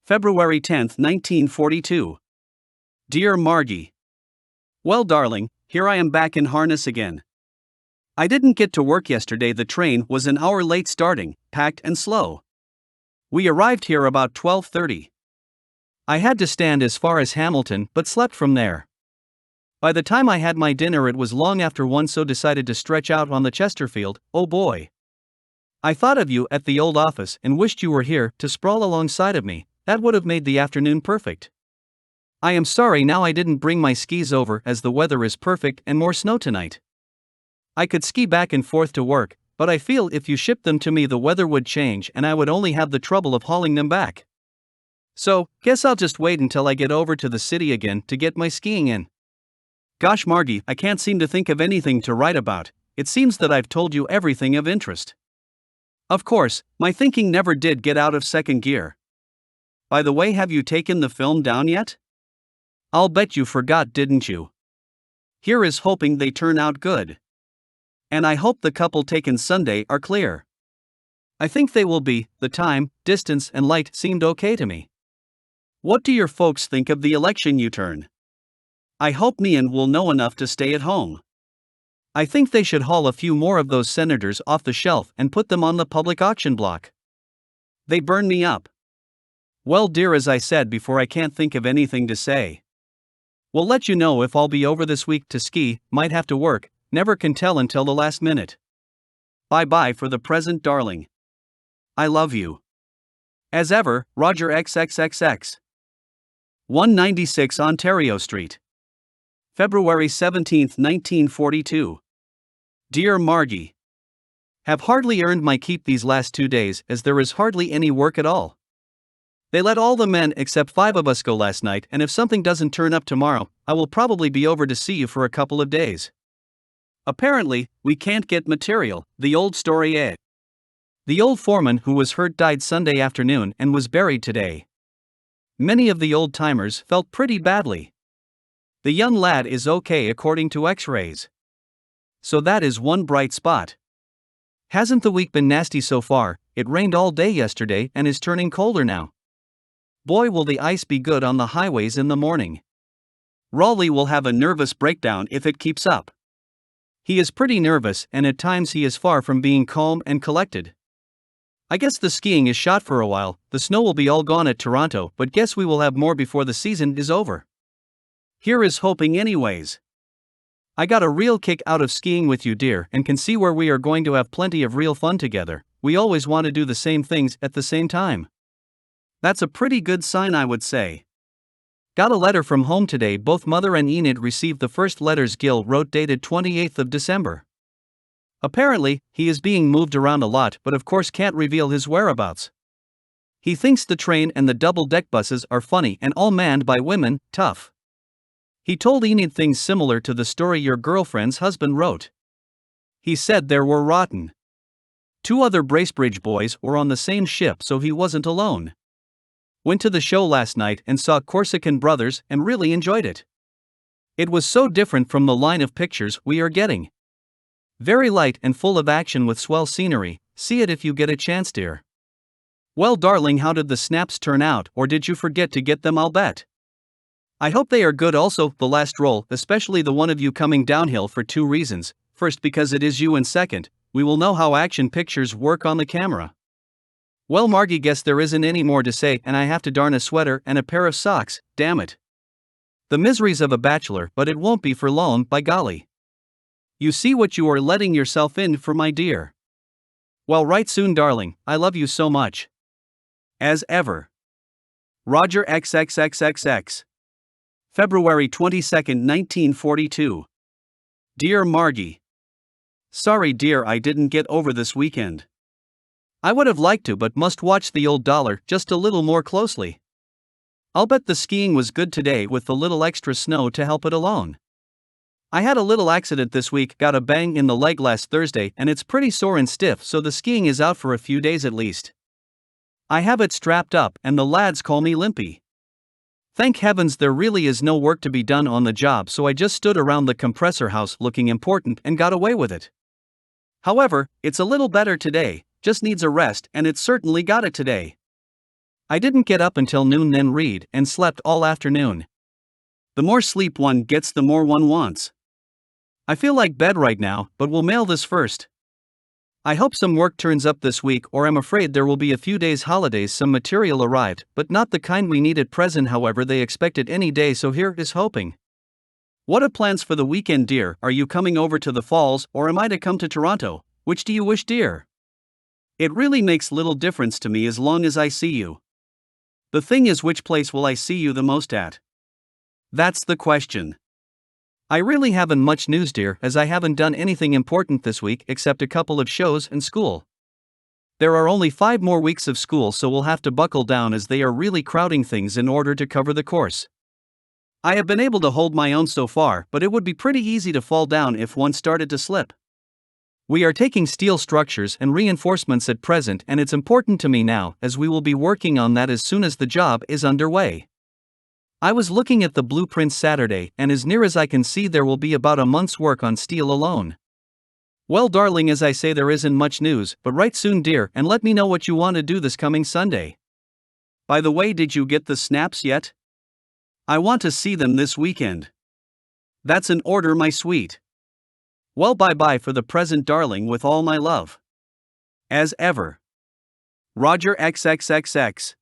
February 10, 1942. Dear Margie. Well, darling, here I am back in harness again. I didn't get to work yesterday. The train was an hour late starting, packed and slow. We arrived here about 12:30. I had to stand as far as Hamilton but slept from there. By the time I had my dinner it was long after one, so decided to stretch out on the Chesterfield. Oh boy. I thought of you at the old office and wished you were here to sprawl alongside of me. That would have made the afternoon perfect. I am sorry now I didn't bring my skis over, as the weather is perfect and more snow tonight. I could ski back and forth to work, but I feel if you shipped them to me the weather would change and I would only have the trouble of hauling them back. So, guess I'll just wait until I get over to the city again to get my skiing in. Gosh Margie, I can't seem to think of anything to write about. It seems that I've told you everything of interest. Of course, my thinking never did get out of second gear. By the way, have you taken the film down yet? I'll bet you forgot, didn't you? Here is hoping they turn out good. And I hope the couple taken Sunday are clear. I think they will be. The time, distance and light seemed okay to me. What do your folks think of the election U-turn? I hope Nian will know enough to stay at home. I think they should haul a few more of those senators off the shelf and put them on the public auction block. They burn me up. Well dear, as I said before, I can't think of anything to say. We'll let you know if I'll be over this week to ski. Might have to work, never can tell until the last minute. Bye bye for the present, darling. I love you. As ever, Roger XXXX. 196 Ontario Street. February 17, 1942. Dear Margie. Have hardly earned my keep these last 2 days, as there is hardly any work at all. They let all the men except 5 of us go last night, and if something doesn't turn up tomorrow, I will probably be over to see you for a couple of days. Apparently, we can't get material, the old story eh? The old foreman who was hurt died Sunday afternoon and was buried today. Many of the old-timers felt pretty badly. The young lad is okay according to x-rays. So that is one bright spot. Hasn't the week been nasty so far? It rained all day yesterday and is turning colder now. Boy, will the ice be good on the highways in the morning. Raleigh will have a nervous breakdown if it keeps up. He is pretty nervous, and at times he is far from being calm and collected. I guess the skiing is shot for a while. The snow will be all gone at Toronto, but guess we will have more before the season is over. Here is hoping anyways. I got a real kick out of skiing with you, dear, and can see where we are going to have plenty of real fun together. We always want to do the same things at the same time. That's a pretty good sign, I would say. Got a letter from home today. Both Mother and Enid received the first letters Gil wrote, dated 28th of December. Apparently, he is being moved around a lot, but of course can't reveal his whereabouts. He thinks the train and the double-deck buses are funny and all manned by women. Tough. He told Enid things similar to the story your girlfriend's husband wrote. He said there were rotten. 2 other Bracebridge boys were on the same ship, so he wasn't alone. Went to the show last night and saw Corsican Brothers and really enjoyed it. It was so different from the line of pictures we are getting. Very light and full of action with swell scenery. See it if you get a chance, dear. Well, darling, how did the snaps turn out, or did you forget to get them? I'll bet. I hope they are good also. The last roll, especially the one of you coming downhill, for 2 reasons. First, because it is you, and second, we will know how action pictures work on the camera. Well, Margie, guess there isn't any more to say, and I have to darn a sweater and a pair of socks, damn it. The miseries of a bachelor, but it won't be for long, by golly. You see what you are letting yourself in for, my dear. Well, right soon, darling, I love you so much. As ever. Roger XXXXX. February 22, 1942. Dear Margie. Sorry, dear, I didn't get over this weekend. I would have liked to, but must watch the old dollar just a little more closely. I'll bet the skiing was good today with the little extra snow to help it along. I had a little accident this week, got a bang in the leg last Thursday, and it's pretty sore and stiff, so the skiing is out for a few days at least. I have it strapped up, and the lads call me Limpy. Thank heavens there really is no work to be done on the job, so I just stood around the compressor house looking important and got away with it. However, it's a little better today, just needs a rest, and it certainly got it today. I didn't get up until noon then read and slept all afternoon. The more sleep one gets, the more one wants. I feel like bed right now, but we'll mail this first. I hope some work turns up this week, or I'm afraid there will be a few days holidays. Some material arrived, but not the kind we need at present. However, they expect it any day, so here is hoping. What are plans for the weekend, dear? Are you coming over to the falls, or am I to come to Toronto? Which do you wish, dear? It really makes little difference to me as long as I see you. The thing is, which place will I see you the most at? That's the question. I really haven't much news, dear, as I haven't done anything important this week except a couple of shows and school. There are only 5 more weeks of school, so we'll have to buckle down as they are really crowding things in order to cover the course. I have been able to hold my own so far, but it would be pretty easy to fall down if one started to slip. We are taking steel structures and reinforcements at present, and it's important to me now, as we will be working on that as soon as the job is underway. I was looking at the blueprints Saturday, and as near as I can see, there will be about a month's work on steel alone. Well, darling, as I say, there isn't much news, but write soon, dear, and let me know what you want to do this coming Sunday. By the way, did you get the snaps yet? I want to see them this weekend. That's an order, my sweet. Well, bye-bye for the present, darling, with all my love. As ever. Roger XXXX.